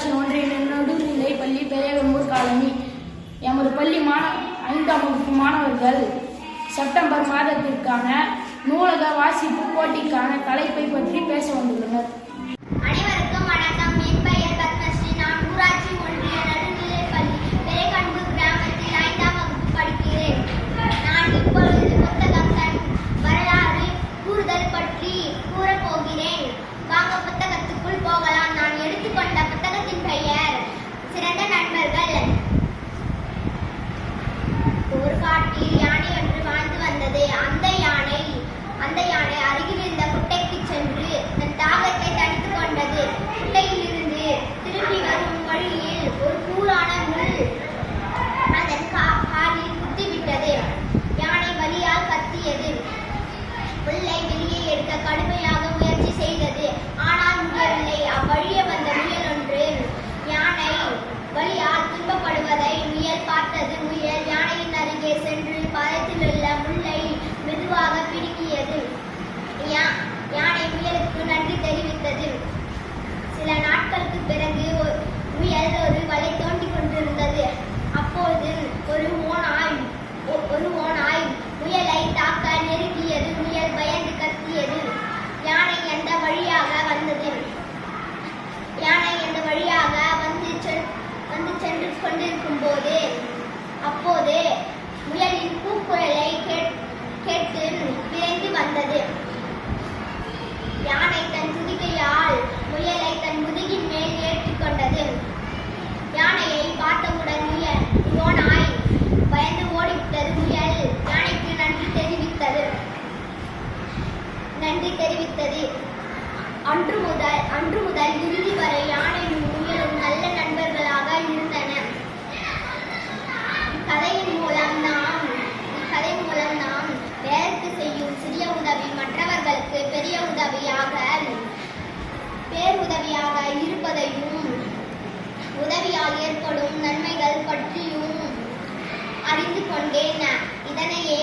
ஊராட்சி ஒன்றிய நடுநிலை பள்ளி பெரியகம்பூர் காலனி. எமது பள்ளி 5ஆம் வகுப்பு மாணவர்கள் செப்டம்பர் மாதத்திற்கான நூலக வாசிப்பு போட்டிக்கான தலைப்பை பற்றி பேச வந்துள்ளனர். அனைவருக்கும் வணக்கம். என் பெயர் பத்மஸ்ரீ. நான் ஊராட்சி ஒன்றிய நடுநிலை பள்ளி பெரியகம்பூர் கிராமத்தில் 5ஆம் வகுப்பு படிக்கிறேன். நான் இப்பொழுது புத்தகம் தன் வரலாறு கூறுதல் பற்றி கூறப்போகிறேன். வாங்க புத்தகத்துக்குள் போகலாம். நான் எடுத்துக்கொண்ட புத்தகத்தின் பெயர் சிறந்த நண்பர்கள். ஒரு காட்டில் யானை ஒன்று வாழ்ந்து வந்தது. அந்த யானை அருகில் இருந்த குட்டைக்கு சென்று தன் தாகத்தை தணித்துக் கொண்டது. குட்டையிலிருந்து திரும்பி வரும் வழியில் ஒரு கூரான முள் அதன் காலில் குத்திவிட்டது. யானை வலியால் கத்தியது. முள்ளை வெளியே எடுக்க கடுமையாக முயற்சி செய்தது. ஆனால் முடியவில்லை. அவ்வழியே வந்த முயல் ஒன்று யானை வலியால் துன்பப்படுவதை முயல் பார்த்தது. முயல் யானையின் அருகே சென்று பாதத்தில் உள்ள முள்ளை மெதுவாக பிடுங்கியது. யானை முயலுக்கு நன்றி தெரிவித்தது. சில நாட்களுக்கு பிறகு முயல் ஒரு வலை தோண்டிக் கொண்டிருந்தது. அப்போது ஒரு ஓநாய் முயலை தாக்க நெருங்கியது. முயல் பயந்து கத்தியது. யானை எந்த வழியாக வந்து சென்று கொண்டிருக்கும் போது அப்போது முயலின் கூக்குரலை கேட்டு விரைந்து வந்தது. யானை தன் துதிக்கையால் முயலை தன் முதுகின் மேல் ஏற்றிக்கொண்டது. யானையை பார்த்தவுடன் ஓநாய் பயந்து ஓடிவிட்டது. முயல் யானைக்கு நன்றி தெரிவித்தது. அன்று முதல் இறுதி வரை யானையும் முயலும் நல்ல நண்பர்களாக இருந்தன. இக்கதையின் மூலம் நாம் வேலைக்கு செய்யும் சிறிய உதவி மற்றவர்களுக்கு பெரிய பேருதவியாக இருப்பதையும் உதவியால் ஏற்படும் நன்மைகள் பற்றியும் அறிந்து கொண்டேன். இதனையே